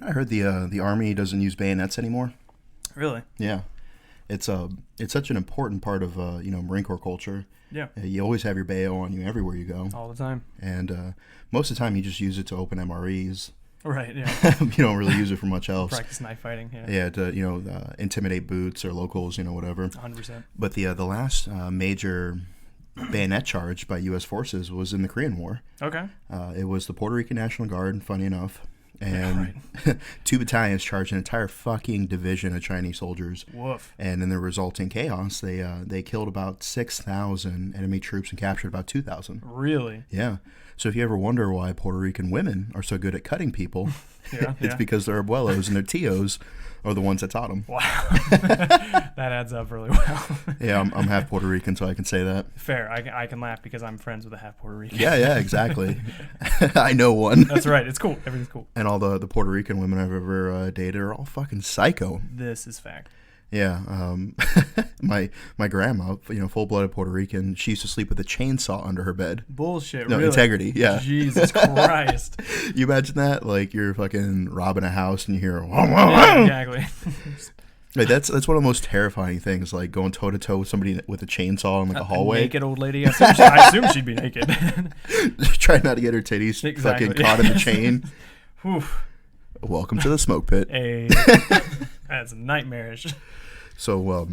I heard the Army doesn't use bayonets anymore. Really? Yeah, it's such an important part of Marine Corps culture. Yeah. You always have your bayo on you everywhere you go, All the time. and most of the time you just use it to open MREs. Right. Yeah. You don't really use it for much else. Practice knife fighting. Yeah. Yeah, to intimidate boots or locals, whatever. 100%. But the last major bayonet charge by U.S. forces was in the Korean War. Okay. It was the Puerto Rican National Guard, funny enough, and 2 battalions charged an entire fucking division of Chinese soldiers. Woof. And in the resulting chaos, they killed about 6,000 enemy troops and captured about 2,000. Really? Yeah. So if you ever wonder why Puerto Rican women are so good at cutting people, Yeah. it's because their abuelos and their tios are the ones that taught them. Wow. That adds up really well. Yeah, I'm half Puerto Rican, so I can say that. Fair. I can laugh because I'm friends with a half Puerto Rican. Yeah, exactly. I know one. That's right. It's cool. Everything's cool. And all the Puerto Rican women I've ever dated are all fucking psycho. This is fact. Yeah, my grandma, full-blooded Puerto Rican, she used to sleep with a chainsaw under her bed. Bullshit. No, really? integrity, yeah. Jesus Christ. You imagine that? Like, you're fucking robbing a house and you hear, Yeah, exactly. like, that's one of the most terrifying things, like going toe-to-toe with somebody with a chainsaw in like a hallway. A naked old lady. I assume she'd be naked. Trying not to get her titties Exactly. fucking caught in the chain. Whew. Welcome to the smoke pit. That's nightmarish. So,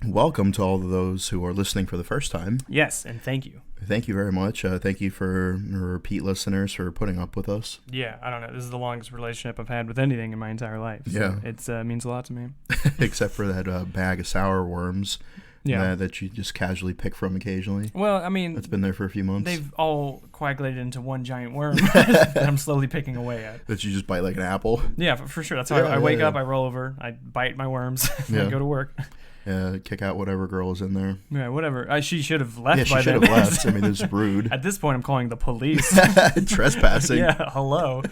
welcome to all of those who are listening for the first time. Yes, and thank you. Thank you very much. Thank you for repeat listeners for putting up with us. Yeah, I don't know. This is the longest relationship I've had with anything in my entire life. So Yeah. It means a lot to me. Except for that bag of sour worms Yeah. that you just casually pick from occasionally. Well, I mean, That's been there for a few months. they've all coagulated into one giant worm that I'm slowly picking away at. That you just bite like an apple. Yeah, for sure. That's how Yeah, I wake yeah. up, I roll over, I bite my worms, and I Yeah. go to work. Kick out whatever girl is in there. Yeah, whatever. She should have left Yeah, she by should then. have left. I mean, this is rude. At this point, I'm calling the police. Trespassing. Yeah, hello.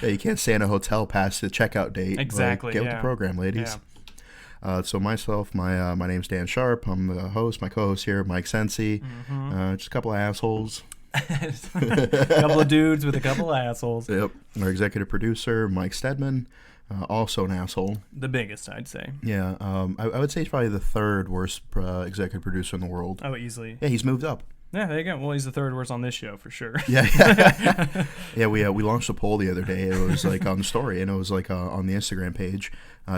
Yeah, you can't stay in a hotel past the checkout date. Like, Exactly, get with yeah. the program, ladies. So myself, my name's Dan Sharp. I'm the host. My co-host here, Mike Sensi. Mm-hmm. Just a couple of assholes. A couple of dudes with a couple of assholes. Yep. Our executive producer, Mike Stedman, also an asshole. The biggest, I'd say. Yeah. I would say he's probably the third worst executive producer in the world. Oh, easily. Yeah, he's moved up. Yeah, there you go. Well, he's the third worst on this show for sure. Yeah. Yeah, we launched a poll the other day. It was like on the story, and it was like on the Instagram page.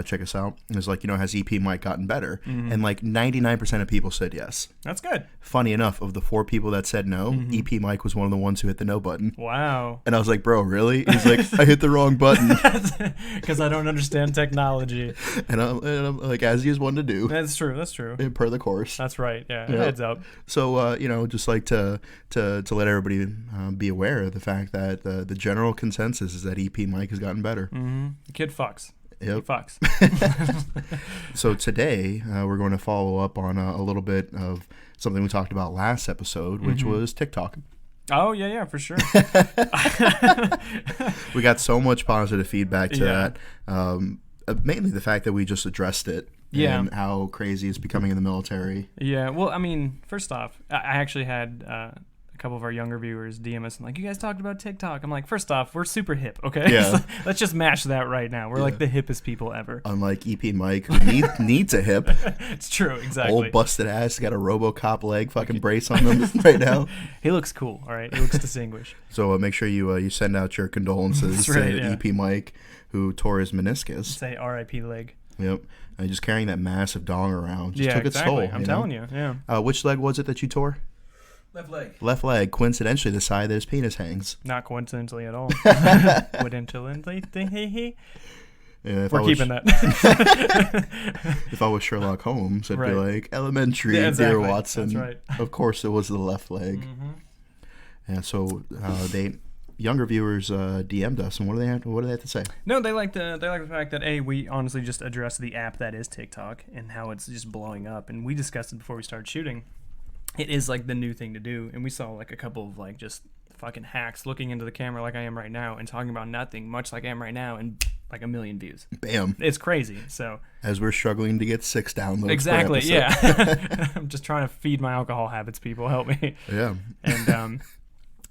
Check us out. It was like, has EP Mike gotten better? Mm-hmm. And like 99% of people said yes. That's good. Funny enough, of the 4 people that said no, EP Mike was one of the ones who hit the no button. Wow. And I was like, bro, really? He's like, I hit the wrong button. Because I don't understand technology. And I'm like, as he is one to do, That's true. That's true. per the course. That's right. Yeah. Yeah. Heads up. So, just like to let everybody be aware of the fact that the general consensus is that EP Mike has gotten better. Mm-hmm. The kid fucks. He Yep. fucks. So today we're going to follow up on a little bit of something we talked about last episode, which was TikTok. Oh, yeah, for sure. We got so much positive feedback to Yeah. that. Mainly the fact that we just addressed it. Yeah. And how crazy it's becoming in the military. Yeah. Well, I mean, first off, I actually had a couple of our younger viewers DM us and like, you guys talked about TikTok. I'm like, first off, we're super hip, okay? Yeah. So let's just match that right now. We're like the hippest people ever. Unlike EP Mike, who needs a hip. It's true, exactly. Old busted ass, got a RoboCop leg fucking brace on him right now. He looks cool, all right? He looks distinguished. So make sure you send out your condolences That's right, to yeah. EP Mike, who tore his meniscus. Say R.I.P. leg. Yep. And just carrying that massive dong around just Yeah, took its exactly. toll. I'm telling you, yeah. Which leg was it that you tore? Left leg. Left leg. Coincidentally, the side that his penis hangs. Not coincidentally at all. Coincidentally. Yeah, if We're I was, keeping that. If I was Sherlock Holmes, I'd be Right. like, elementary, Yeah, exactly. dear Watson. That's right. Of course, it was the left leg. Mm-hmm. And so younger viewers DM'd us, and what do they have to say? No, they like the fact that we honestly just addressed the app that is TikTok and how it's just blowing up, and we discussed it before we started shooting. It is like the new thing to do, and we saw like a couple of like just fucking hacks looking into the camera like I am right now and talking about nothing, much like I am right now, and like 1 million views. Bam. It's crazy. So As we're struggling to get 6 downloads. exactly, per episode. yeah. I'm just trying to feed my alcohol habits. People help me. Yeah. And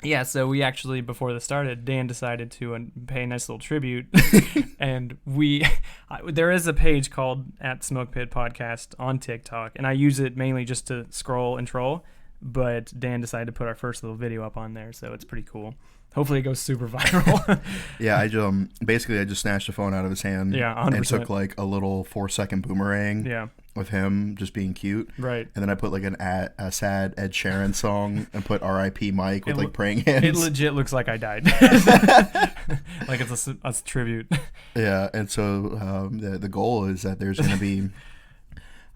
Yeah, so we actually, before this started, Dan decided to pay a nice little tribute, and there is a page called @SmokePitPodcast on TikTok, and I use it mainly just to scroll and troll, but Dan decided to put our first little video up on there, so it's pretty cool. Hopefully it goes super viral. Yeah, I just snatched the phone out of his hand. Yeah, 100%. And took like a little 4-second boomerang. Yeah. With him just being cute. Right. And then I put like a sad Ed Sheeran song and put R.I.P. Mike with like praying hands. It legit looks like I died. Like it's a tribute. Yeah, and so the goal is that there's going to be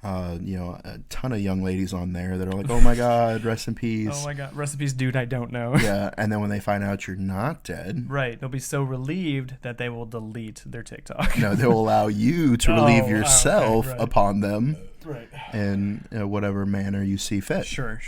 a ton of young ladies on there that are like, oh my God, rest in peace. Oh my God, rest in peace, dude, I don't know. Yeah, and then when they find out you're not dead. Right, they'll be so relieved that they will delete their TikTok. No, they'll allow you to relieve yourself right. upon them. Right. In whatever manner you see fit. Sure.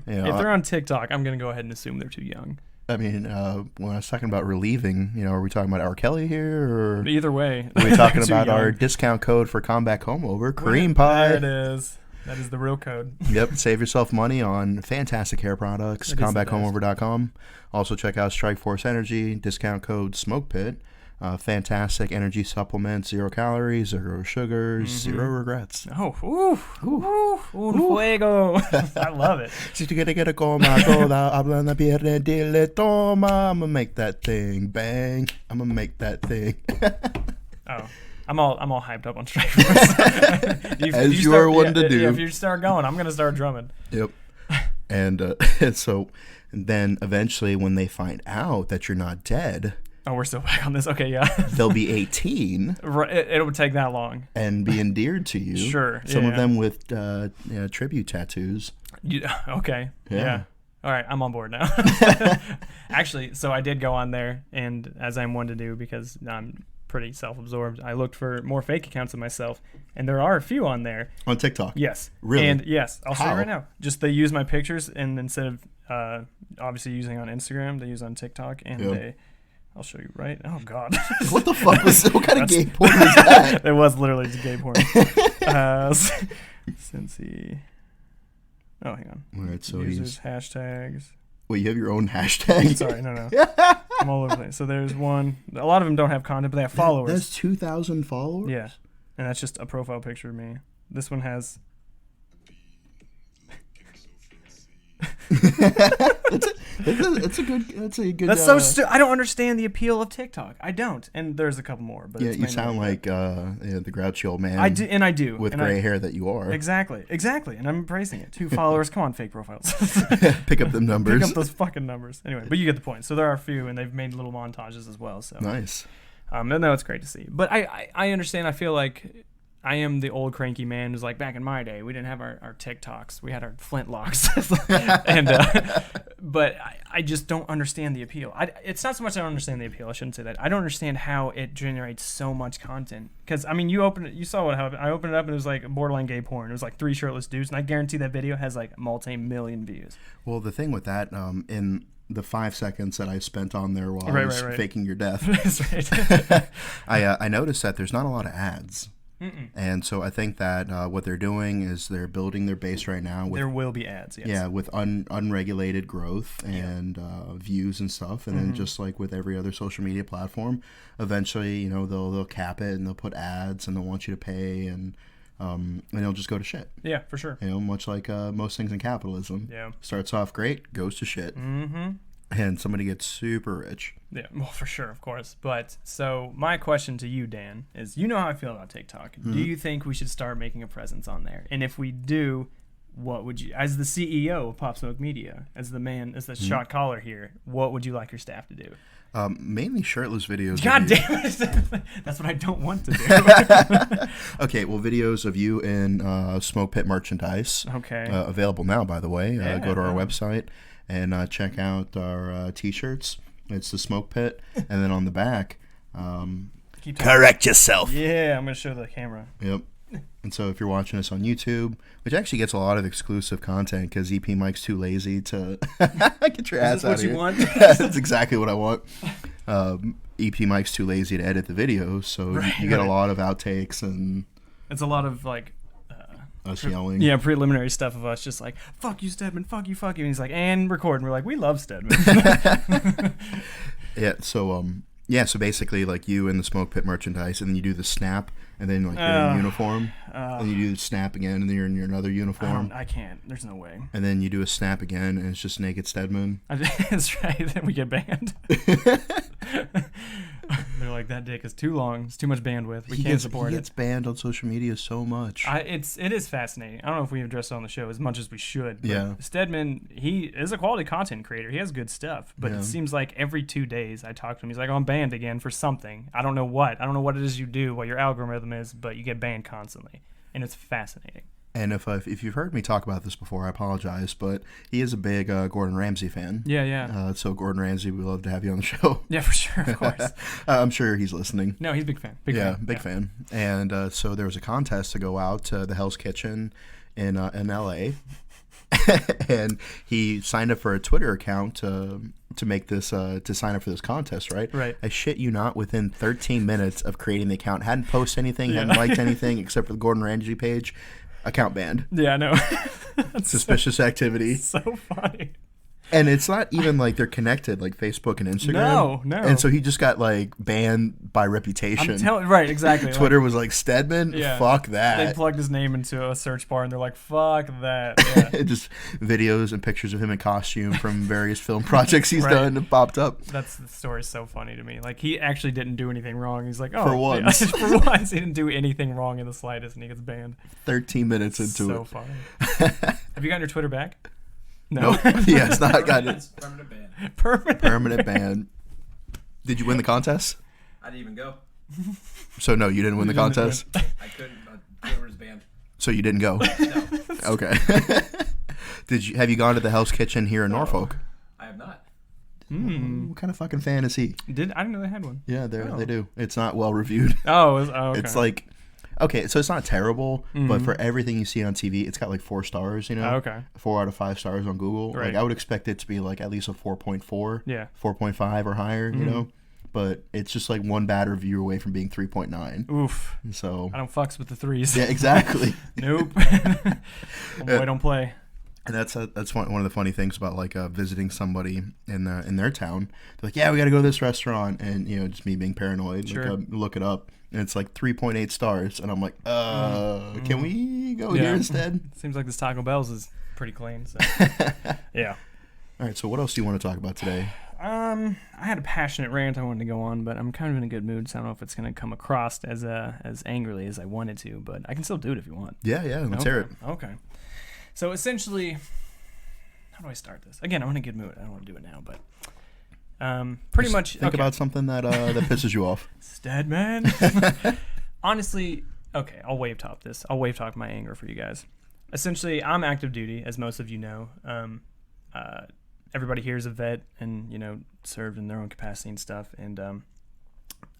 Yeah, if they're on TikTok, I'm going to go ahead and assume they're too young. I mean, when I was talking about relieving, are we talking about R. Kelly here, or either way, are we talking about our discount code for Comeback Home Over Cream Pie? There it is. That is the real code. Yep, save yourself money on fantastic hair products. ComebacKHomeOver.com. Also check out Strikeforce Energy. Discount code SmokePit. Fantastic energy supplements, 0 calories, 0 sugars, 0 regrets. Oh, un fuego. I love it. Si tú quieres que coma toda, habla la pierde, dile toma. I'm going to make that thing bang. I'm going to make that thing. Oh. I'm all hyped up on Strikeforce. As you are one to do. If you start going, I'm going to start drumming. Yep. And so then eventually when they find out that you're not dead... Oh, we're still back on this. Okay, yeah. They'll be 18. Right, it would take that long. And be endeared to you. Sure. Some of them with tribute tattoos. Okay. Yeah. All right, I'm on board now. Actually, so I did go on there, and as I'm one to do because I'm pretty self-absorbed, I looked for more fake accounts of myself, and there are a few on there. On TikTok? Yes. Really? And yes, I'll show you How? right now. Just they use my pictures, and instead of obviously using on Instagram, they use on TikTok, and I'll show you right. Oh God! What the fuck was? What kind of gay porn was that? It was literally just gay porn. Since he. Oh, hang on. All right, so Users, hashtags. Wait, you have your own hashtag? Sorry, no. I'm all over the place. So there's one. A lot of them don't have content, but they have followers. That's 2,000 followers. Yeah, and that's just a profile picture of me. This one has. That's a good. That's so I don't understand the appeal of TikTok. I don't. And there's a couple more, but yeah, it's you sound like the grouchy old man. I do with and gray hair that you are. Exactly, and I'm embracing it. 2 followers. Come on, fake profiles. Pick up them numbers. Pick up those fucking numbers. Anyway, but you get the point. So there are a few, and they've made little montages as well. So nice. No, it's great to see. But I understand. I feel like I am the old cranky man who's like, back in my day, we didn't have our TikToks. We had our flintlocks. And but I just don't understand the appeal. It's not so much I don't understand the appeal. I shouldn't say that. I don't understand how it generates so much content. Because, I mean, you saw what happened. I opened it up, and it was like borderline gay porn. It was like 3 shirtless dudes, and I guarantee that video has like multi-million views. Well, the thing with that, in the 5 seconds that I spent on there while I was faking your death, That's right. I noticed that there's not a lot of ads. Mm-mm. And so I think that what they're doing is they're building their base right now. There will be ads, yes. Yeah, with unregulated growth and views and stuff. And then just like with every other social media platform, eventually, they'll cap it and they'll put ads and they'll want you to pay and it'll just go to shit. Yeah, for sure. Much like most things in capitalism. Yeah. Starts off great, goes to shit. Mm-hmm. And somebody gets super rich. Yeah, well, for sure, of course. But so my question to you, Dan, is how I feel about TikTok. Mm-hmm. Do you think we should start making a presence on there? And if we do, what would you, as the CEO of Pop Smoke Media, as the shot caller here, what would you like your staff to do? Mainly shirtless videos. God damn it! That's what I don't want to do. Okay, well, videos of you in Smoke Pit merchandise. Okay. Available now, by the way. Go to our yeah. website and check out our T-shirts. It's the Smoke Pit, and then on the back, correct yourself. Yeah, I'm gonna show the camera. Yep. And so if you're watching us on YouTube, which actually gets a lot of exclusive content because EP Mike's too lazy to get your ass out of here. Is this what you want? That's exactly what I want. EP Mike's too lazy to edit the videos, so you get a lot of outtakes and it's a lot of like us yelling. Yeah, preliminary stuff of us just like, fuck you, Stedman, fuck you. And he's like, and record. And we're like, we love Stedman. Yeah, so so basically like you and the Smoke Pit merchandise, and then you do the snap, and then like you're in uniform, and you do the snap again, and then you're in your another uniform. I can't. There's no way. And then you do a snap again, and it's just naked Stedman. That's right. Then we get banned. They're like, that dick is too long. It's too much bandwidth. We can't support it. He gets banned on social media so much. It is fascinating. I don't know if we've addressed it on the show as much as we should. But yeah. Stedman, he is a quality content creator. He has good stuff. But it seems like every 2 days I talk to him, he's like, oh, I'm banned again for something. I don't know what. I don't know what it is you do, what your algorithm is, but you get banned constantly. And it's fascinating. And if you've heard me talk about this before, I apologize, but he is a big Gordon Ramsay fan. Yeah. So Gordon Ramsay, we'd love to have you on the show. Yeah, for sure, of course. I'm sure he's listening. No, he's a big fan. Big fan. And so there was a contest to go out to the Hell's Kitchen in L.A., and he signed up for a Twitter account to make this to sign up for this contest, right? Right. I shit you not, within 13 minutes of creating the account, hadn't posted anything, hadn't liked anything except for the Gordon Ramsay page. Account banned. Yeah, I know. Suspicious activity. So funny. And it's not even like they're connected, like Facebook and Instagram. No. And so he just got like banned by reputation. Right, exactly. Twitter was like, Stedman? Yeah. Fuck that. They plugged his name into a search bar and they're like, fuck that. Yeah. Just videos and pictures of him in costume from various film projects he's done and popped up. The story's so funny to me. Like, he actually didn't do anything wrong. He's like, oh. For once. For once, he didn't do anything wrong in the slightest and he gets banned. 13 minutes into so it. So funny. Have you gotten your Twitter back? No. Yes, not got it. Permanent ban. Permanent ban. Did you win the contest? I didn't even go. So no, you didn't win the contest? I couldn't. Twitter was banned. So you didn't go? No. Okay. Have you gone to the Hell's Kitchen here in Norfolk? I have not. What kind of fucking fan is he? I didn't know they had one. Yeah, they do. It's not well reviewed. Okay. It's like, okay, so it's not terrible, but for everything you see on TV, it's got like 4 stars, you know? Okay. 4 out of 5 stars on Google. Right. Like, I would expect it to be like at least a 4.4, Yeah. 4.5 or higher, you know? But it's just like one bad review away from being 3.9. Oof. So I don't fucks with the 3s. yeah, exactly. Nope. Boy, don't play. And that's one of the funny things about like visiting somebody in their town. They're like, yeah, we got to go to this restaurant, and just me being paranoid, Sure. like look it up, and it's like 3.8 stars, and I'm like, can we go here instead? Seems like this Taco Bell's is pretty clean. So. Yeah. All right, so what else do you want to talk about today? I had a passionate rant I wanted to go on, but I'm kind of in a good mood, so I don't know if it's going to come across as angrily as I wanted to, but I can still do it if you want. Yeah, let's hear it. Okay. So essentially, how do I start this? Again, I'm in a good mood. I don't want to do it now, but pretty Just much think about something that pisses you off. Stedman. Honestly, okay, I'll wave top this. I'll wave talk my anger for you guys. Essentially, I'm active duty, as most of you know. Everybody here is a vet and, served in their own capacity and stuff. And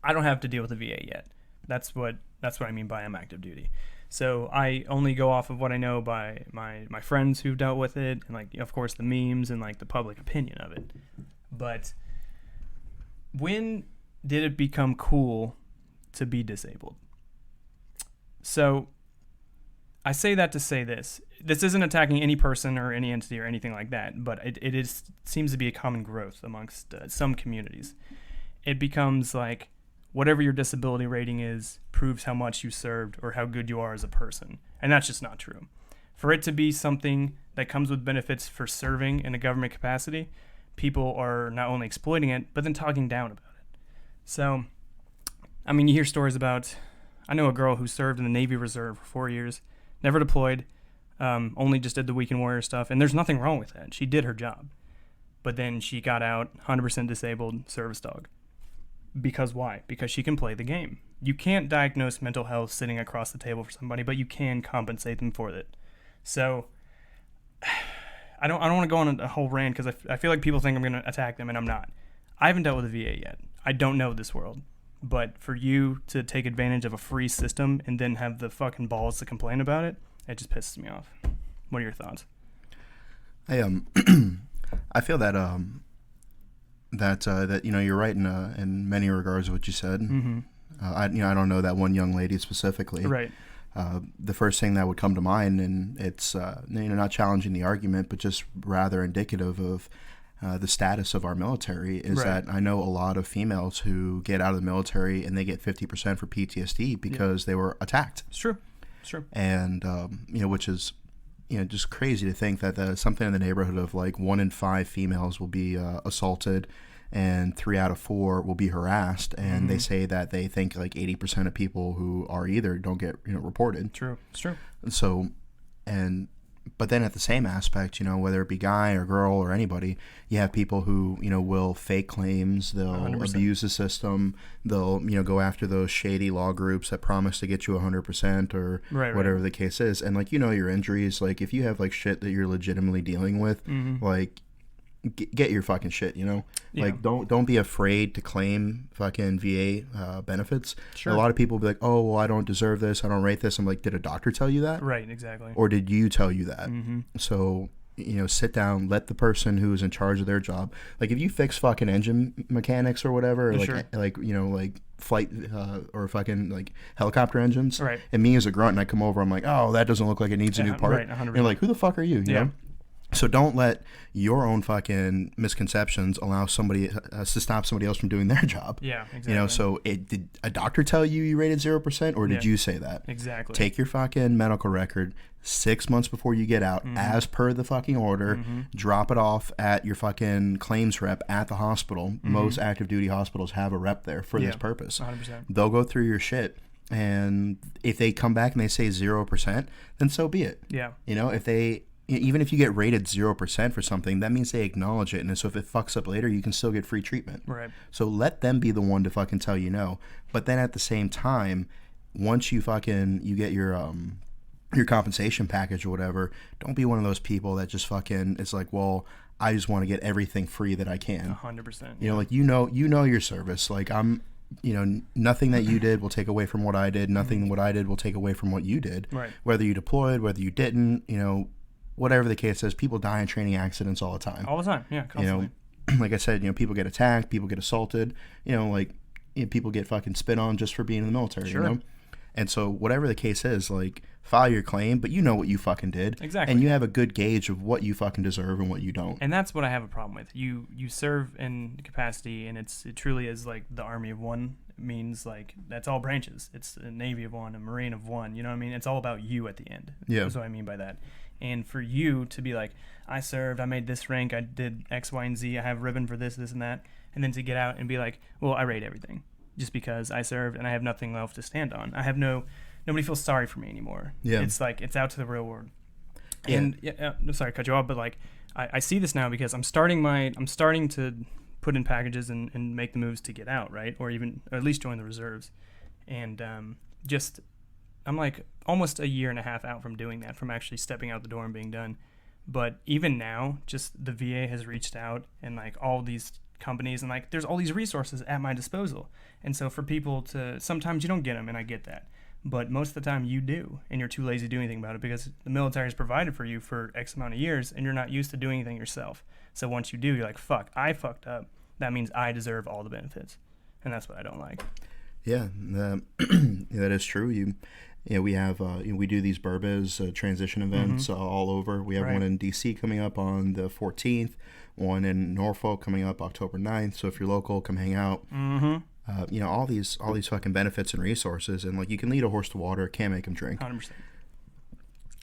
I don't have to deal with the VA yet. That's what I mean by I'm active duty. So I only go off of what I know by my friends who've dealt with it and, of course, the memes and, the public opinion of it. But when did it become cool to be disabled? So I say that to say this. This isn't attacking any person or any entity or anything like that, but it seems to be a common growth amongst some communities. It becomes like whatever your disability rating is proves how much you served or how good you are as a person. And that's just not true. For it to be something that comes with benefits for serving in a government capacity, people are not only exploiting it, but then talking down about it. So, you hear stories about, I know a girl who served in the Navy Reserve for 4 years, never deployed, only just did the weekend warrior stuff, and there's nothing wrong with that. She did her job. But then she got out, 100% disabled, service dog. Because why? Because she can play the game. You can't diagnose mental health sitting across the table for somebody, but you can compensate them for it. So, I don't want to go on a whole rant because I feel like people think I'm going to attack them, and I'm not. I haven't dealt with the VA yet. I don't know this world. But for you to take advantage of a free system and then have the fucking balls to complain about it, it just pisses me off. What are your thoughts? I feel that you're right in many regards of what you said. Mm-hmm. I don't know that one young lady specifically, right? the first thing that would come to mind, and it's not challenging the argument, but just rather indicative of the status of our military, is Right. that I know a lot of females who get out of the military and they get 50% for PTSD because they were attacked. It's true. It's true. And which is just crazy to think that something in the neighborhood of like 1 in 5 females will be assaulted, and 3 out of 4 will be harassed, and they say that they think like 80% of people who are either don't get reported. True. It's true. So, but then at the same aspect, whether it be guy or girl or anybody, you have people who, will fake claims, they'll 100%. abuse the system, they'll, go after those shady law groups that promise to get you 100% or Right, whatever the case is. And like, your injuries, like if you have like shit that you're legitimately dealing with, like get your fucking shit, Yeah. like don't be afraid to claim fucking VA benefits. Sure. A lot of people will be like, oh, well, I don't deserve this, I don't rate this. I'm like, did a doctor tell you that? Right. Exactly. Or did you tell you that? Mm-hmm. So, sit down, let the person who's in charge of their job, like if you fix fucking engine mechanics or whatever, Sure. like flight or fucking like helicopter engines, Right. and me as a grunt, and I come over, I'm like, oh, that doesn't look like it needs a new part. Right. 100%. And you're like, who the fuck are you? You Yeah. know? So don't let your own fucking misconceptions allow somebody to stop somebody else from doing their job. Yeah. Exactly. So did a doctor tell you rated 0%, or did Yeah. you say that? Exactly. Take your fucking medical record 6 months before you get out, as per the fucking order. Drop it off at your fucking claims rep at the hospital. Most active duty hospitals have a rep there for this purpose. 100%. They'll go through your shit, and if they come back and they say 0%, then so be it. Yeah. Even if you get rated 0% for something, that means they acknowledge it, and so if it fucks up later, you can still get free treatment. Right. So let them be the one to fucking tell you no. But then at the same time, once you get your compensation package or whatever, don't be one of those people that just fucking is like, well, I just want to get everything free that I can. 100%. Like your service. Like nothing that you did will take away from what I did. Nothing what I did will take away from what you did. Right. Whether you deployed, whether you didn't, whatever the case is, people die in training accidents all the time. All the time. Yeah. Constantly. Like I said, people get attacked, people get assaulted, people get fucking spit on just for being in the military, Sure. And so whatever the case is, like, file your claim, but you know what you fucking did. Exactly. And you have a good gauge of what you fucking deserve and what you don't. And that's what I have a problem with. You serve in capacity, and it truly is like the army of one. It means like that's all branches. It's a navy of one, a marine of one. You know what I mean? It's all about you at the end. Yeah. That's what I mean by that. And for you to be like, I served, I made this rank, I did X, Y, and Z, I have a ribbon for this, this, and that, and then to get out and be like, well, I rate everything just because I served and I have nothing left to stand on. I have nobody feels sorry for me anymore. Yeah. It's like it's out to the real world. Yeah. And no, sorry to cut you off, but like I see this now because I'm starting to put in packages and make the moves to get out, right? Or at least join the reserves. And I'm like almost a year and a half out from doing that, from actually stepping out the door and being done. But even now, just the VA has reached out, and like all these companies, and like there's all these resources at my disposal. And so for people sometimes you don't get them, and I get that. But most of the time you do, and you're too lazy to do anything about it because the military has provided for you for X amount of years, and you're not used to doing anything yourself. So once you do, you're like, fuck, I fucked up. That means I deserve all the benefits. And that's what I don't like. Yeah, that is true. We have we do these Burbas transition events all over. We have Right. one in DC coming up on the 14th, one in Norfolk coming up October 9th. So if you're local, come hang out. Mm-hmm. All these fucking benefits and resources, and like you can lead a horse to water, can't make him drink. 100%.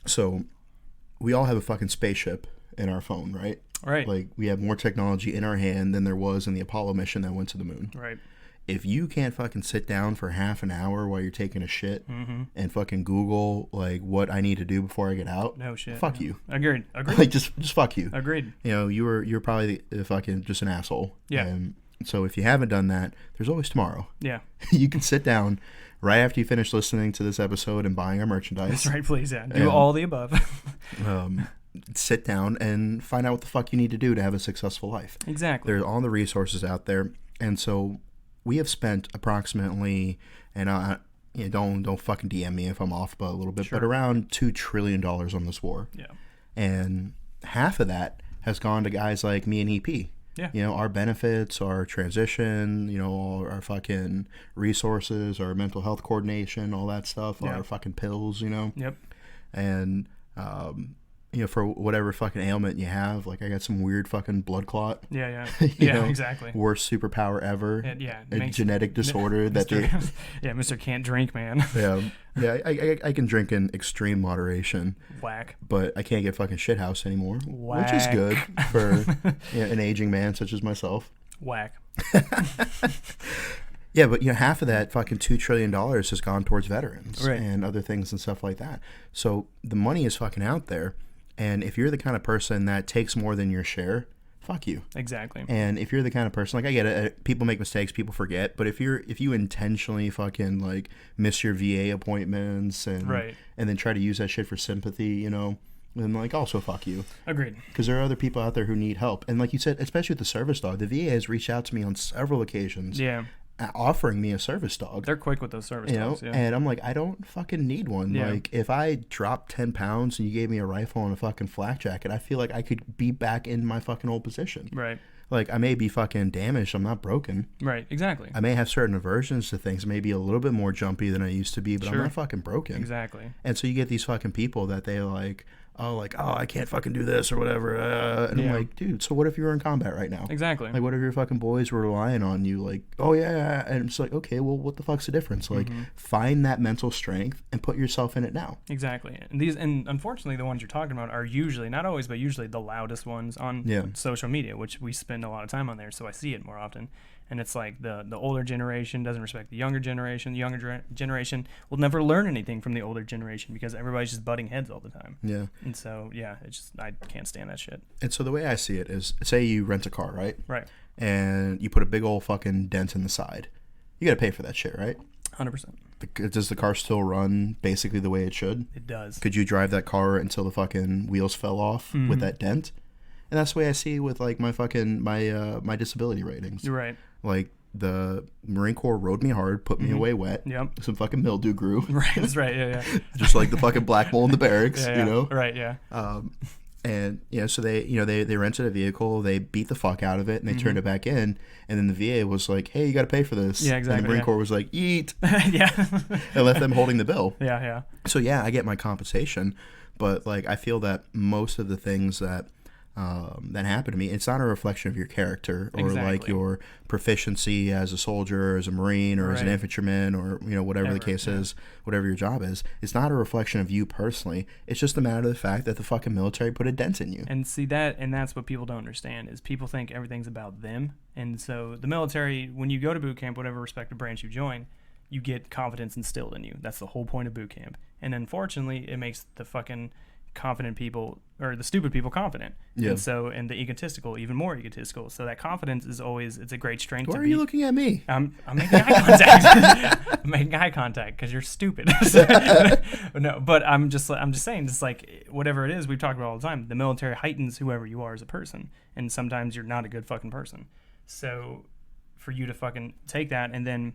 So we all have a fucking spaceship in our phone, right? Right. Like we have more technology in our hand than there was in the Apollo mission that went to the moon. Right. If you can't fucking sit down for half an hour while you're taking a shit and fucking Google like what I need to do before I get out, No shit. fuck no. you. Agreed. Like just fuck you. Agreed. You're probably the fucking just an asshole. Yeah. And so if you haven't done that, there's always tomorrow. Yeah. You can sit down right after you finish listening to this episode and buying our merchandise. That's right, please. Yeah. Do Yeah. all the above. Sit down and find out what the fuck you need to do to have a successful life. Exactly. There's all the resources out there, and so we have spent approximately, and don't fucking DM me if I'm off by a little bit, Sure. but around $2 trillion on this war, Yeah. and half of that has gone to guys like me and EP. Yeah. You know, our benefits, our transition, you know, all our fucking resources, our mental health coordination, all that stuff, Yeah. our fucking pills, you know. Yep. And you know, for whatever fucking ailment you have, like I got some weird fucking blood clot. Yeah. You Yeah. know, Exactly. Worst superpower ever. Yeah. A genetic disorder that they. Yeah, Mr. Can't Drink, man. Yeah. I can drink in extreme moderation, Whack. but I can't get fucking shithouse anymore, Whack. which is good for an aging man such as myself. Whack. Yeah, but you know, half of that fucking $2 trillion has gone towards veterans Right. and other things and stuff like that. So the money is fucking out there, and if you're the kind of person that takes more than your share, fuck you. Exactly. And if you're the kind of person, like I get it, people make mistakes, people forget, but if you intentionally fucking like miss your VA appointments and Right. and then try to use that shit for sympathy, you know, then like also fuck you. Agreed. Because there are other people out there who need help, and like you said, especially with the service dog, the VA has reached out to me on several occasions, Yeah. offering me a service dog. They're quick with those service You know, dogs. Yeah. and I'm like, I don't fucking need one. Yeah. Like, if I dropped 10 pounds and you gave me a rifle and a fucking flak jacket, I feel like I could be back in my fucking old position. Right. Like, I may be fucking damaged. I'm not broken. Right. Exactly. I may have certain aversions to things, maybe a little bit more jumpy than I used to be, but I'm Sure. not fucking broken. Exactly. And so you get these fucking people that they like, oh, I can't fucking do this or whatever. And I'm Yeah. like, dude, so what if you were in combat right now? Exactly. Like, what if your fucking boys were relying on you? Like, oh, yeah. And it's like, okay, well, what the fuck's the difference? Like, find that mental strength and put yourself in it now. Exactly. And unfortunately, the ones you're talking about are usually, not always, but usually the loudest ones on Yeah. social media, which we spend a lot of time on there, so I see it more often. And it's like the older generation doesn't respect the younger generation. The younger generation will never learn anything from the older generation because everybody's just butting heads all the time. Yeah. And so, yeah, it's just, I can't stand that shit. And so the way I see it is, say you rent a car, right? Right. And you put a big old fucking dent in the side. You got to pay for that shit, right? 100%. Does the car still run basically the way it should? It does. Could you drive that car until the fucking wheels fell off with that dent? And that's the way I see with like my fucking my disability ratings. You're right. Like the Marine Corps rode me hard, put me away wet. Yep. Some fucking mildew grew. Right. That's right. Yeah. Just like the fucking black mold in the barracks, Yeah. you know. Right. Yeah. And so they rented a vehicle, they beat the fuck out of it, and they turned it back in. And then the VA was like, "Hey, you got to pay for this." Yeah, And exactly, the Marine yeah. Corps was like, "Eat," Yeah. and left them holding the bill. Yeah. So yeah, I get my compensation, but like I feel that most of the things that that happen to me, it's not a reflection of your character or like Exactly. your proficiency as a soldier, or as a Marine, or as an Right. infantryman, or whatever the Ever, case yeah. is, whatever your job is. It's not a reflection of you personally. It's just a matter of the fact that the fucking military put a dent in you. And see that's what people don't understand is people think everything's about them. And so the military, when you go to boot camp, whatever respective branch you join, you get confidence instilled in you. That's the whole point of boot camp. And unfortunately, it makes the fucking confident people or the stupid people confident. Yeah. And the egotistical even more egotistical. So that confidence is always, it's a great strength Why to are be. you looking at me? I'm making eye contact. I'm making eye contact because you're stupid. No, but I'm just saying, just like whatever it is we've talked about all the time, the military heightens whoever you are as a person, and sometimes you're not a good fucking person. So for you to fucking take that and then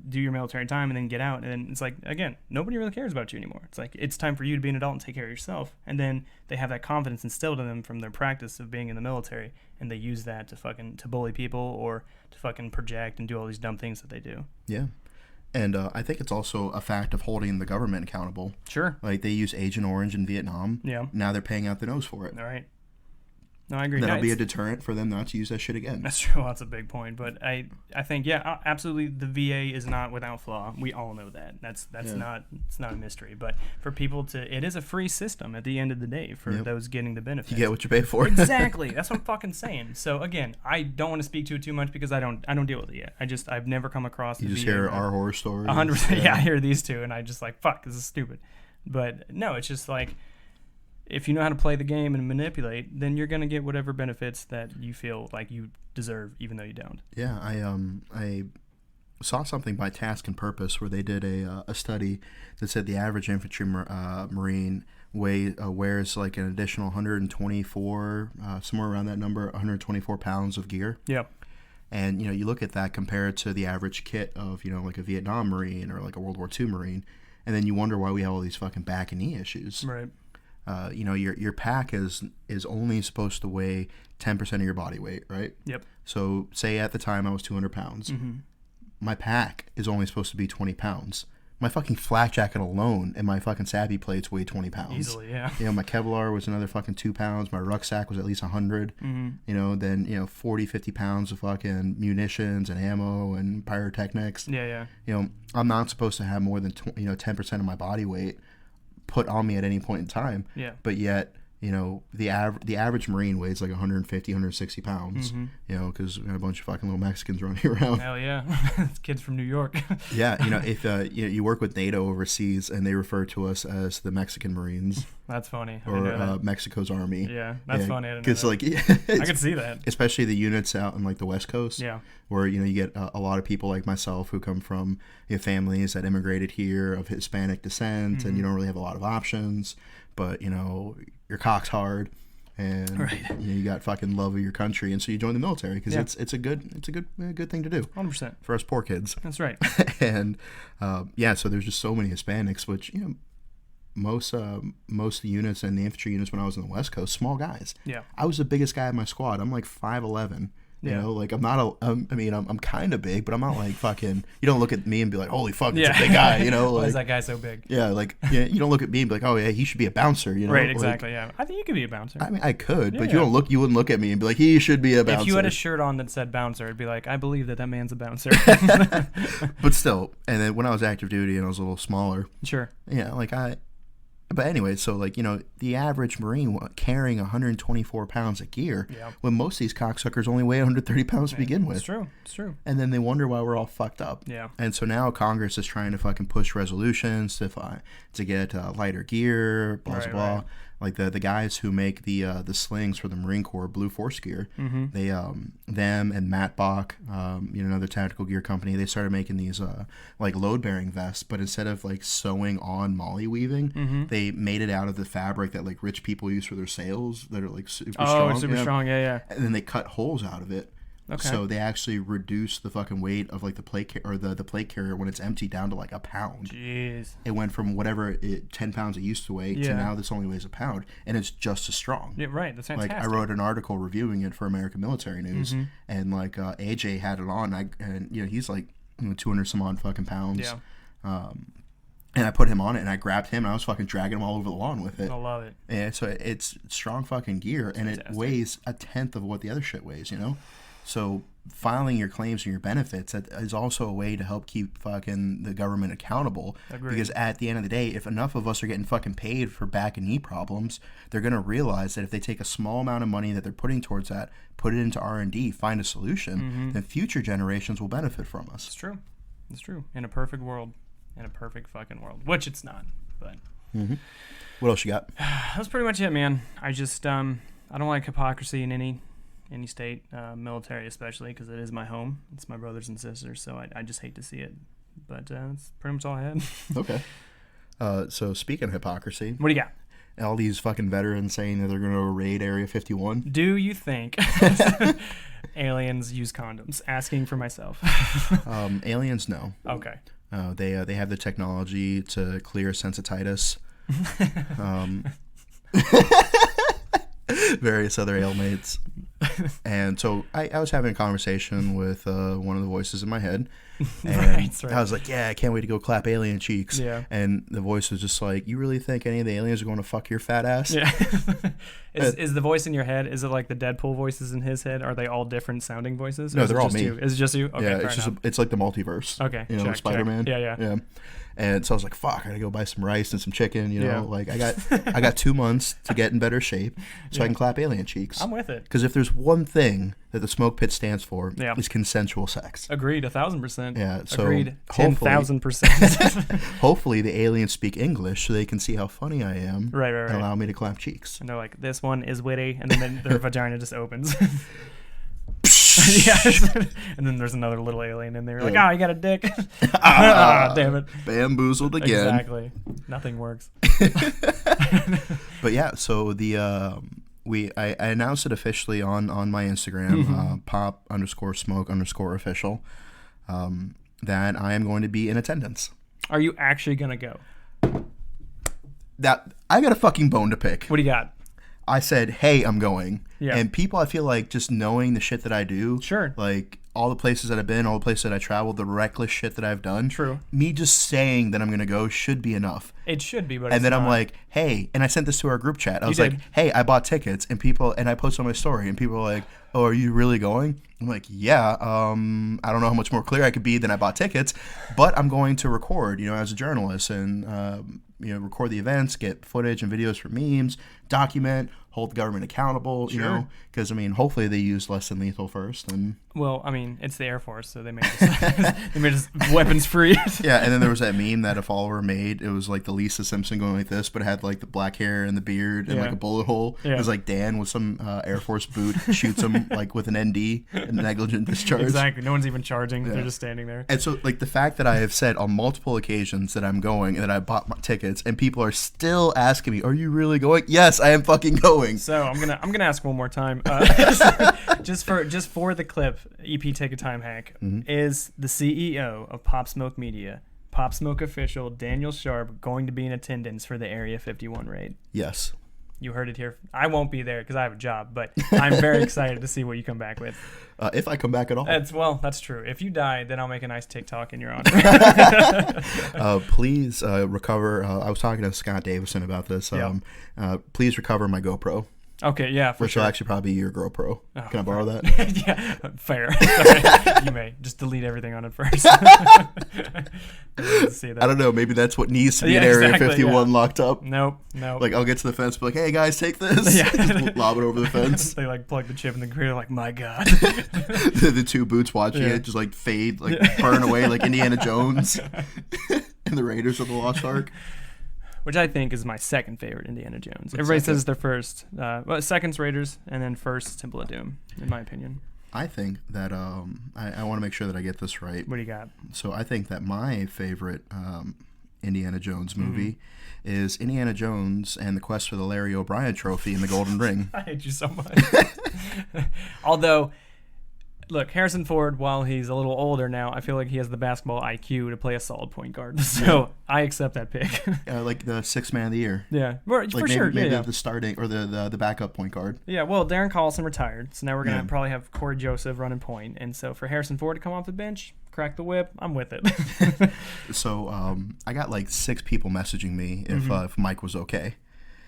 do your military time and then get out, and then it's like, again, nobody really cares about you anymore. It's like it's time for you to be an adult and take care of yourself. And then they have that confidence instilled in them from their practice of being in the military, and they use that to bully people or to fucking project and do all these dumb things that they do. Yeah. And I think it's also a fact of holding the government accountable. Sure. Like they use Agent Orange in Vietnam. Yeah. Now they're paying out the nose for it. All right. No, I agree. That'll No, be a it's- deterrent for them not to use that shit again. That's true. Well, that's a big point, but I think absolutely the VA is not without flaw. We all know that. That's Yeah. it's not a mystery. But for people it is a free system at the end of the day for Yep. those getting the benefits. You get what you pay for. Exactly. That's what I'm fucking saying. So again, I don't want to speak to it too much because I don't deal with it yet. I've never come across. You the just VA hear rep. our horror stories. 100%. Yeah, I hear these two, and I just like, fuck, this is stupid. But no, it's just like, if you know how to play the game and manipulate, then you're gonna get whatever benefits that you feel like you deserve, even though you don't. Yeah, I saw something by Task and Purpose where they did a study that said the average infantry Marine wears like an additional 124, somewhere around that number, 124 pounds of gear. Yep. And you look at that compared to the average kit of like a Vietnam Marine or like a World War II Marine, and then you wonder why we have all these fucking back and knee issues. Right. your pack is only supposed to weigh 10% of your body weight, right? Yep. So say at the time I was 200 pounds. My pack is only supposed to be 20 pounds. My fucking flak jacket alone and my fucking savvy plates weigh 20 pounds. Easily, yeah. My Kevlar was another fucking 2 pounds. My rucksack was at least 100. Then 40, 50 pounds of fucking munitions and ammo and pyrotechnics. Yeah, yeah. I'm not supposed to have more than 10% of my body weight put on me at any point in time. Yeah. But yet, the average Marine weighs like 150, 160 pounds. Because we got a bunch of fucking little Mexicans running around. Hell yeah. Kids from New York. Yeah, if you work with NATO overseas and they refer to us as the Mexican Marines. That's funny. Or Mexico's Army. Yeah, that's funny. Because I can see that. Especially the units out in like the West Coast. Yeah. Where you get a lot of people like myself who come from families that immigrated here of Hispanic descent, and you don't really have a lot of options, but your cock's hard, and you got fucking love of your country, and so you join the military because it's a good thing to do. 100% for us poor kids. That's right. And so there's just so many Hispanics, which most of the units and the infantry units when I was in the West Coast, small guys. Yeah. I was the biggest guy in my squad. I'm like 5'11". Like I'm not I'm kind of big, but I'm not like fucking. You don't look at me and be like, holy fuck, it's a big guy. Like, why is that guy so big? Yeah, you don't look at me and be like, oh yeah, he should be a bouncer. Right, exactly. Yeah, I think you could be a bouncer. I mean, I could, but you wouldn't look at me and be like, he should be a bouncer. If you had a shirt on that said bouncer, it'd be like, I believe that man's a bouncer. But still, and then when I was active duty and I was a little smaller, sure. Yeah, But anyway, so the average Marine carrying 124 pounds of gear, when most of these cocksuckers only weigh 130 pounds to begin with. It's true. It's true. And then they wonder why we're all fucked up. Yeah. And so now Congress is trying to fucking push resolutions to get lighter gear, blah blah blah. Like the guys who make the slings for the Marine Corps, Blue Force Gear, they them and Matt Bach, another tactical gear company, they started making these load bearing vests, but instead of sewing on molly weaving, they made it out of the fabric that rich people use for their sails that are super strong. Oh, super strong, yeah. And then they cut holes out of it. Okay. So they actually reduce the fucking weight of the plate the plate carrier when it's empty down to a pound. Jeez. It went from 10 pounds it used to weigh to now this only weighs a pound, and it's just as strong. Yeah, right. That's fantastic. I wrote an article reviewing it for American Military News, and AJ had it on, and he's 200 some odd fucking pounds. Yeah. And I put him on it, and I grabbed him, and I was fucking dragging him all over the lawn with it. I love it. Yeah, so it's strong fucking gear, and it weighs a tenth of what the other shit weighs, So filing your claims and your benefits is also a way to help keep fucking the government accountable. Agreed. Because at the end of the day, if enough of us are getting fucking paid for back and knee problems, they're going to realize that if they take a small amount of money that they're putting towards that, put it into R&D, find a solution, then future generations will benefit from us. It's true. It's true. In a perfect world. In a perfect fucking world. Which it's not, but... What else you got? That's pretty much it, man. I just, I don't like hypocrisy in any state, military especially, because it is my home. It's my brothers and sisters, so I just hate to see it. But that's pretty much all I had. Okay. So speaking of hypocrisy, what do you got? All these fucking veterans saying that they're going to raid Area 51. Do you think aliens use condoms? Asking for myself. Aliens, no. Okay. They have the technology to clear sensititis. Various other ailments. And so I was having a conversation with one of the voices in my head, and right. I was like, yeah, I can't wait to go clap alien cheeks. Yeah. And the voice was just like, you really think any of the aliens are going to fuck your fat ass? Yeah. Is the voice in your head, is it like the Deadpool voices in his head? Are they all different sounding voices? No, they're all me. You? Is it just you? Okay, yeah, it's like the multiverse. Okay, check, Spider-Man. Check. Yeah. And so I was like, fuck, I gotta go buy some rice and some chicken, I got 2 months to get in better shape so I can clap alien cheeks. I'm with it. Because if there's one thing that the Smoke Pit stands for, is consensual sex. Agreed, 1,000%. Yeah, so agreed, 10,000%. Hopefully the aliens speak English so they can see how funny I am. Right. And allow me to clap cheeks. And they're like, this one is witty, and then their vagina just opens. Yeah. And then there's another little alien in there. Like, you got a dick. Damn it. Bamboozled again. Exactly. Nothing works. But yeah, so I announced it officially on my Instagram, pop_smoke_official, that I am going to be in attendance. Are you actually going to go? that I got a fucking bone to pick. What do you got? I said, hey, I'm going. Yeah. And people, I feel like just knowing the shit that I do. Sure. Like all the places that I've been, all the places that I traveled, the reckless shit that I've done. True. Me just saying that I'm going to go should be enough. It should be, but And then I'm not. like, hey, and I sent this to our group chat. I was did. like, hey, I bought tickets, and I posted on my story, and people were like, oh, are you really going? I'm like, yeah. I don't know how much more clear I could be than I bought tickets, but I'm going to record, as a journalist, and record the events, get footage and videos for memes, document, hold the government accountable, Sure. because hopefully they use less than lethal first, and Well, I mean, it's the Air Force, so they made us weapons free. yeah. And then there was that meme that a follower made. It was like the Lisa Simpson going like this, but it had like the black hair and the beard and Yeah. like a bullet hole. Yeah. It was like Dan with some Air Force boot shoots him like with an ND, a negligent discharge. Exactly. No one's even charging. Yeah. They're just standing there. And so, like, the fact that I have said on multiple occasions that I'm going and that I bought my tickets, and people are still asking me, "Are you really going?" Yes, I am fucking going. So I'm gonna ask one more time, just for the clip. EP Take a Time hack is the CEO of Pop Smoke Media, Pop Smoke official Daniel Sharp going to be in attendance for the Area 51 raid. Yes. You heard it here. I won't be there because I have a job, but I'm very excited to see what you come back with. If I come back at all. That's true. If you die, then I'll make a nice TikTok in your honor. Please recover. I was talking to Scott Davison about this. Please recover my GoPro, Okay, yeah, for which sure. will actually probably be your GoPro. Oh, Can I borrow that? Yeah, fair. Sorry. You may just delete everything on it first. See that. I don't know. Maybe that's what needs to be Yeah, in Area exactly, 51 locked up. Nope. Like, I'll get to the fence, be like, hey, guys, take this. Yeah. Just lob it over the fence. They like plug the chip in the computer. Like, my God. The two boots watching Yeah. it just like fade, like burn away like Indiana Jones and the Raiders of the Lost Ark. Which I think is my second favorite Indiana Jones. Everybody says they're first. Second's Raiders, and then first Temple of Doom, in my opinion. I think that I want to make sure that I get this right. What do you got? So I think that my favorite Indiana Jones movie is Indiana Jones and the Quest for the Larry O'Brien Trophy and the Golden Ring. I hate you so much. Although, look, Harrison Ford, while he's a little older now, I feel like he has the basketball IQ to play a solid point guard. So I accept that pick. Like the Sixth Man of the Year. Yeah, for Like maybe, sure. maybe Yeah. the starting or the backup point guard. Yeah, well, Darren Collison retired, so now we're going to Yeah. probably have Corey Joseph running point. And so for Harrison Ford to come off the bench, crack the whip, I'm with it. So I got like 6 people messaging me if Mike was okay.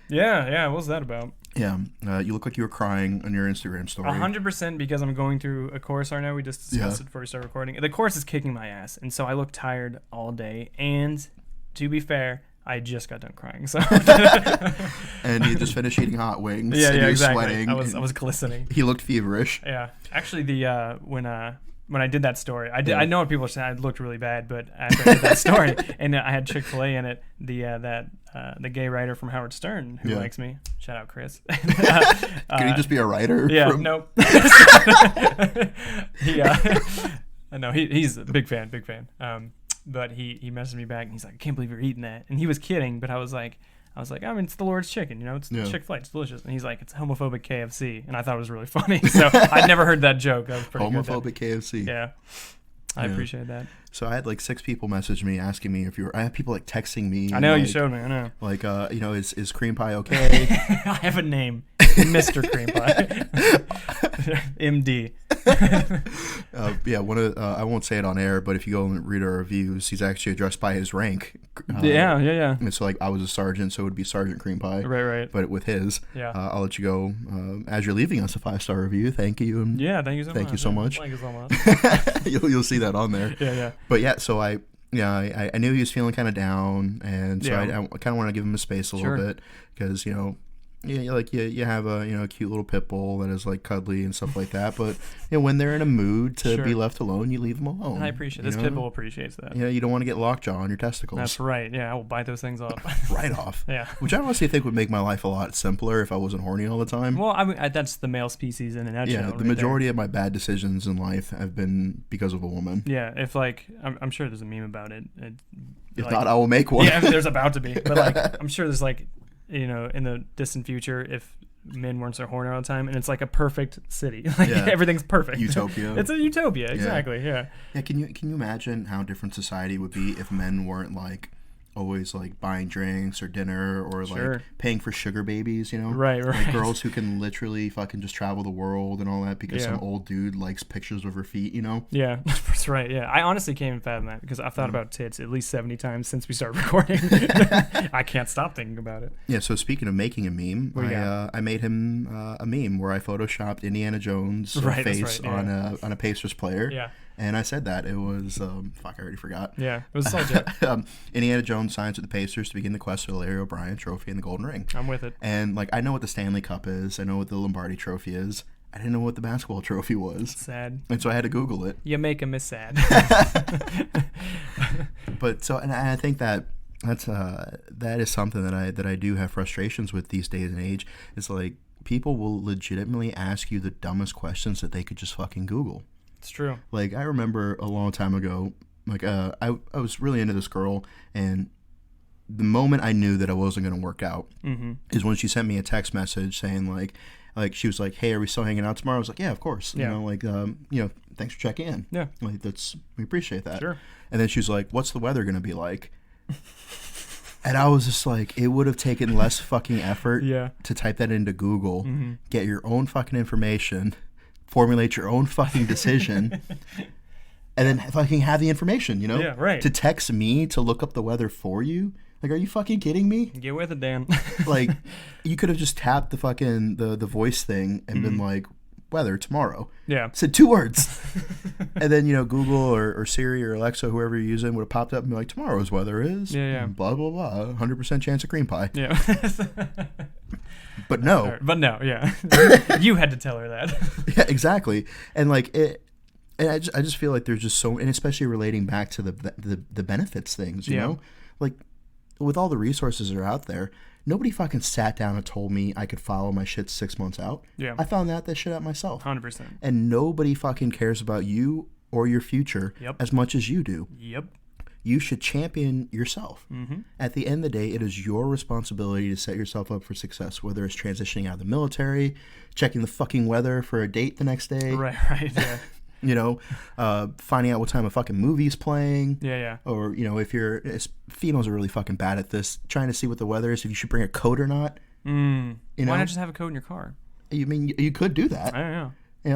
Yeah, what was that about? Yeah, you look like you were crying on your Instagram story. 100% because I'm going through a course right now. We just discussed it before we started recording. The course is kicking my ass, and so I look tired all day. And to be fair, I just got done crying. So And you just finished eating hot wings. yeah, and you're exactly. sweating. I was glistening. He looked feverish. Yeah, actually, the when I did that story, I know what people are saying. I looked really bad, but after I did that story, and I had Chick-fil-A in it, the gay writer from Howard Stern who likes me. Shout out, Chris. Can he just be a writer? Yeah, from- nope. He's a big fan. But he messaged me back and he's like, I can't believe you're eating that. And he was kidding, but I was like, I mean, it's the Lord's chicken, it's Yeah. Chick-fil-A, it's delicious. And he's like, it's homophobic KFC. And I thought it was really funny. So I'd never heard that joke. That was pretty Homophobic good. KFC. Yeah. I Yeah. appreciate that. So I had like 6 people message me asking me if you were. I had people like texting me. I know, you like, showed me. I know. Like, is cream pie okay? I have a name. Mr. Cream Pie. MD. Yeah, one of I won't say it on air, but if you go and read our reviews, he's actually addressed by his rank. Yeah. And so like I was a sergeant, so it would be Sergeant Cream Pie. Right. But with his, Yeah. I'll let you go. As you're leaving us a 5-star review, thank you. And Yeah, thank you so much. Thank you so much. Thank you so much. you'll see that on there. Yeah. But yeah, so I knew he was feeling kind of down, and so Yeah. I kind of want to give him a space a little Sure. bit because you have a cute little pit bull that is like cuddly and stuff like that. But when they're in a mood to Sure. be left alone, you leave them alone. And I appreciate this. you Pit know? bull appreciates that. You don't want to get lockjaw on your testicles That's right. Yeah, I will bite those things off. right off. Yeah. Which I honestly think would make my life a lot simpler if I wasn't horny all the time. Well, I mean, that's the male species in a nutshell. Yeah, the right majority of my bad decisions in life have been because of a woman. there. Yeah, if like, I'm sure there's a meme about it. If not, I will make one. Yeah, there's about to be. But like, I'm sure there's like, in the distant future, if men weren't so horny all the time, and it's like a perfect city. Like Yeah. everything's perfect. Utopia. It's a utopia, exactly. Yeah. Yeah, can you imagine how different society would be if men weren't like always like buying drinks or dinner or like Sure. paying for sugar babies, you know? Right, Like right. girls who can literally fucking just travel the world and all that because Yeah. some old dude likes pictures of her feet, you know? Yeah, that's right. Yeah, I honestly can't even fathom that because I've thought about tits at least 70 times since we started recording. I can't stop thinking about it. Yeah, so speaking of making a meme, What do you got? I made him a meme where I photoshopped Indiana Jones' Right, that's face right, yeah. on a Pacers player. Yeah, And I said that. It was, fuck, I already forgot. yeah, it was a solid joke. Indiana Jones signs with the Pacers to begin the quest for the Larry O'Brien Trophy and the Golden Ring. I'm with it. And, like, I know what the Stanley Cup is. I know what the Lombardi Trophy is. I didn't know what the basketball trophy was. Sad. And so I had to Google it. You make me sad. But so, and I think that is something that I do have frustrations with these days and age. It's like people will legitimately ask you the dumbest questions that they could just fucking Google. It's true. Like I remember a long time ago, like I was really into this girl, and the moment I knew that I wasn't going to work out Mm-hmm. is when she sent me a text message saying like she was like, "Hey, are we still hanging out tomorrow?" I was like, "Yeah, of course." Yeah. You know, like thanks for checking in. Yeah. Like we appreciate that. Sure. And then she was like, "What's the weather going to be like?" And I was just like, it would have taken less fucking effort Yeah. to type that into Google, Mm-hmm. get your own fucking information, formulate your own fucking decision, and then fucking have the information, you know? Yeah, right. To text me to look up the weather for you? Like, are you fucking kidding me? Get with it, Dan. Like, you could have just tapped the fucking, the voice thing and been Mm-hmm. like, weather tomorrow. Yeah. Said 2 words. And then, Google or Siri or Alexa, whoever you're using, would have popped up and be like, tomorrow's weather is Yeah. blah, blah, blah, 100% chance of cream pie. Yeah. But no. But no, yeah. You had to tell her that. Yeah, exactly. And like it, and I just feel like there's just so, and especially relating back to the benefits things, you Yeah. know, like with all the resources that are out there, nobody fucking sat down and told me I could follow my shit 6 months out. Yeah. I found that shit out myself. 100%. And nobody fucking cares about you or your future Yep. as much as you do. Yep. You should champion yourself. Mm-hmm. At the end of the day, it is your responsibility to set yourself up for success, whether it's transitioning out of the military, checking the fucking weather for a date the next day, Right, yeah. finding out what time a fucking movie's playing. Yeah. Or, females are really fucking bad at this, trying to see what the weather is, if you should bring a coat or not. Mm. You know? Why not just have a coat in your car? You mean, you could do that. I don't know.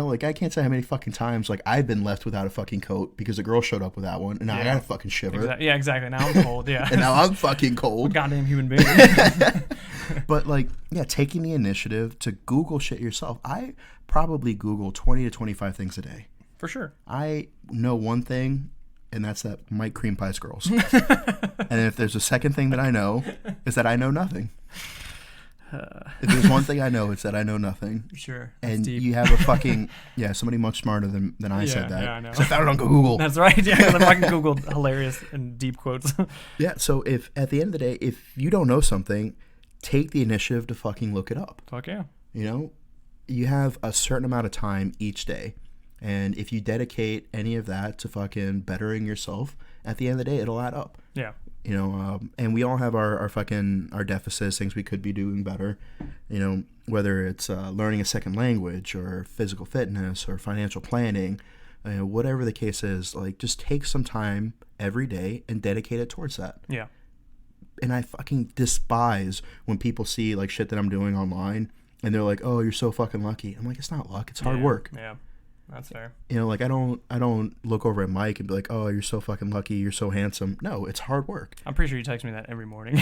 Like, I can't say how many fucking times, like, I've been left without a fucking coat because a girl showed up without one, and now I Yeah. gotta fucking shiver. Yeah, exactly. Now I'm cold. Yeah. And now I'm fucking cold. Goddamn human being. But, like, yeah, taking the initiative to Google shit yourself. I probably Google 20 to 25 things a day. For sure. I know one thing, and that's that Mike Cream Pies girls. And if there's a second thing that I know, is that I know nothing. If there's one thing I know, it's that I know nothing. Sure. That's And deep. you have a fucking, somebody much smarter than I said that. Yeah, I know. 'Cause I found it on Google. That's right. Yeah, because I fucking Googled hilarious and deep quotes. Yeah, so if at the end of the day, if you don't know something, take the initiative to fucking look it up. Fuck yeah. You have a certain amount of time each day. And if you dedicate any of that to fucking bettering yourself, at the end of the day, it'll add up. Yeah. And we all have our deficits, things we could be doing better, whether it's learning a second language or physical fitness or financial planning, whatever the case is, like just take some time every day and dedicate it towards that. Yeah. And I fucking despise when people see like shit that I'm doing online and they're like, "Oh, you're so fucking lucky." I'm like, it's not luck, it's hard work. Yeah. That's fair. Like I don't look over at Mike and be like, "Oh, you're so fucking lucky, you're so handsome." No, it's hard work. I'm pretty sure you text me that every morning.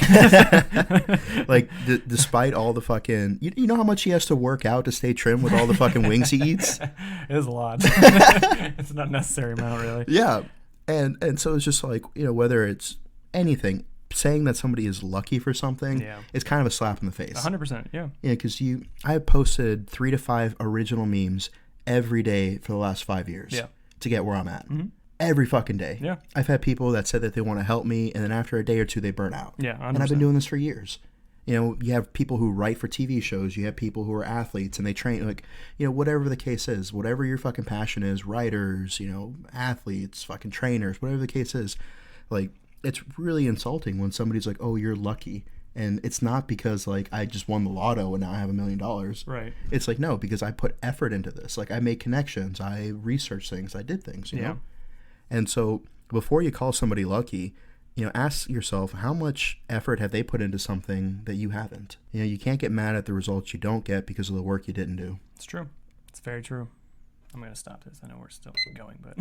Like despite all the fucking, you know how much he has to work out to stay trim with all the fucking wings he eats. It is a lot. It's not a necessary amount, really. Yeah, and so it's just like whether it's anything, saying that somebody is lucky for something is kind of a slap in the face. 100%. Yeah. Yeah, because I have posted 3 to 5 original memes every day for the last 5 years to get where I'm at. Mm-hmm. Every fucking day. Yeah. I've had people that said that they want to help me, and then after a day or two, they burn out. Yeah, 100%. And I've been doing this for years. You have people who write for TV shows. You have people who are athletes, and they train, like, whatever the case is, whatever your fucking passion is, writers, athletes, fucking trainers, whatever the case is, like, it's really insulting when somebody's like, "Oh, you're lucky." And it's not because, like, I just won the lotto and now I have $1 million. Right. It's like, no, because I put effort into this. Like, I made connections. I researched things. I did things, you know? And so before you call somebody lucky, ask yourself, how much effort have they put into something that you haven't? You can't get mad at the results you don't get because of the work you didn't do. It's true. It's very true. I'm going to stop this. I know we're still going, but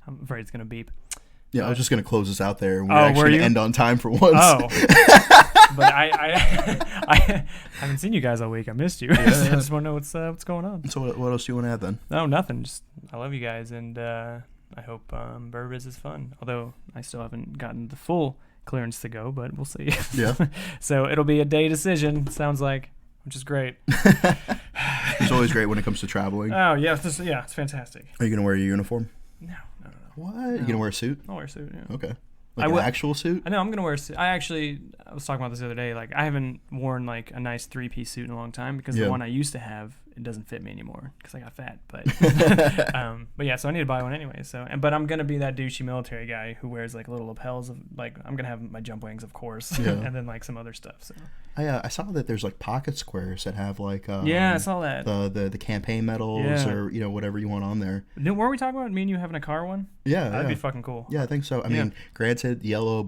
I'm afraid it's going to beep. Yeah, I was just going to close this out there. We're Oh, actually were going to you? end on time for once. Oh. But I haven't seen you guys all week. I missed you. I just want to know what's going on. So what else do you want to add then? No, nothing. Just I love you guys, and I hope Burbs is fun. Although I still haven't gotten the full clearance to go, but we'll see. Yeah. So it'll be a day decision. Sounds like, which is great. It's always great when it comes to traveling. Oh yeah, it's fantastic. Are you going to wear your uniform? No. What? You going to wear a suit? I'll wear a suit. Yeah. Okay. I Like an would- actual suit? I know I'm gonna wear a suit. I was talking about this the other day. Like I haven't worn like a nice 3-piece suit in a long time because Yeah. the one I used to have, it doesn't fit me anymore because I got fat. But but yeah, so I need to buy one anyway. But I'm gonna be that douchey military guy who wears like little lapels of like I'm gonna have my jump wings, of course, Yeah. and then like some other stuff. So I saw that there's like pocket squares that have like yeah, I saw that. the campaign medals Yeah. or whatever you want on there. Were we talking about me and you having a car one? Yeah, That'd yeah. be fucking cool. Yeah, I think so. I Yeah. mean, granted, yellow,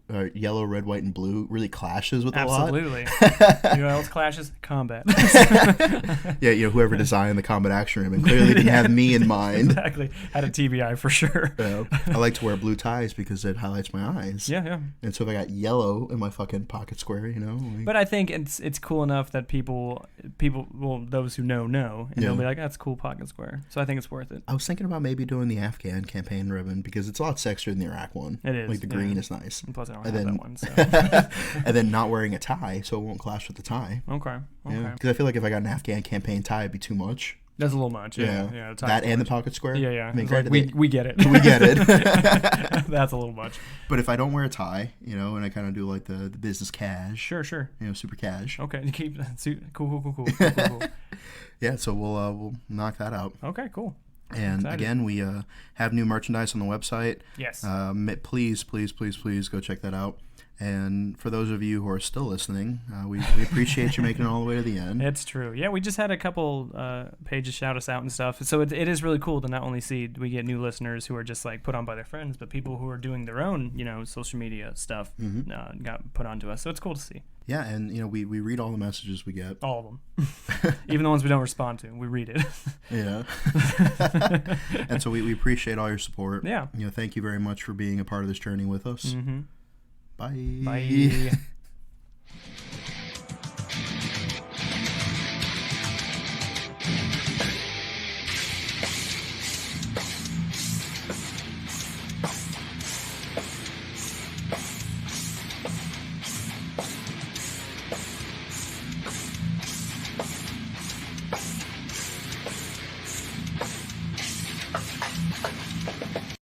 red, white, and blue really clashes with a lot. Absolutely. You know what else clashes? Combat. Yeah, whoever designed the combat action ribbon clearly didn't have me in mind. Exactly. Had a TBI for sure. I like to wear blue ties because it highlights my eyes. Yeah. And so if I got yellow in my fucking pocket square, like, But I think it's cool enough that people, well, those who know, and Yeah. they'll be like, that's cool pocket square. So I think it's worth it. I was thinking about maybe doing the Afghan campaign ribbon because it's a lot sexier than the Iraq one. It is, Like the yeah. green is nice. And plus, I don't And have then- that one. So And then not wearing a tie so it won't clash with the tie. okay. Yeah, because I feel like if I got an Afghan campaign tie, it'd be too much. That's a little much. Yeah. the that tie's and the much. pocket square. Yeah. I mean, It's like, granted, we get it. we get it. That's a little much. But if I don't wear a tie, and I kind of do like the business cash, Sure. super cash. Okay. You keep that suit. Cool. Yeah, so we'll knock that out. Okay. Cool. And Excited. again, we have new merchandise on the website. Yes. Please go check that out. And for those of you who are still listening, we appreciate you making it all the way to the end. It's true. Yeah, we just had a couple pages shout us out and stuff. So it is really cool to not only see we get new listeners who are just like put on by their friends, but people who are doing their own, social media stuff got put onto us. So it's cool to see. Yeah, and we read all the messages we get. All of them. Even the ones we don't respond to, we read it. Yeah. And so we appreciate all your support. Yeah. Thank you very much for being a part of this journey with us. Mm-hmm. Bye. Bye.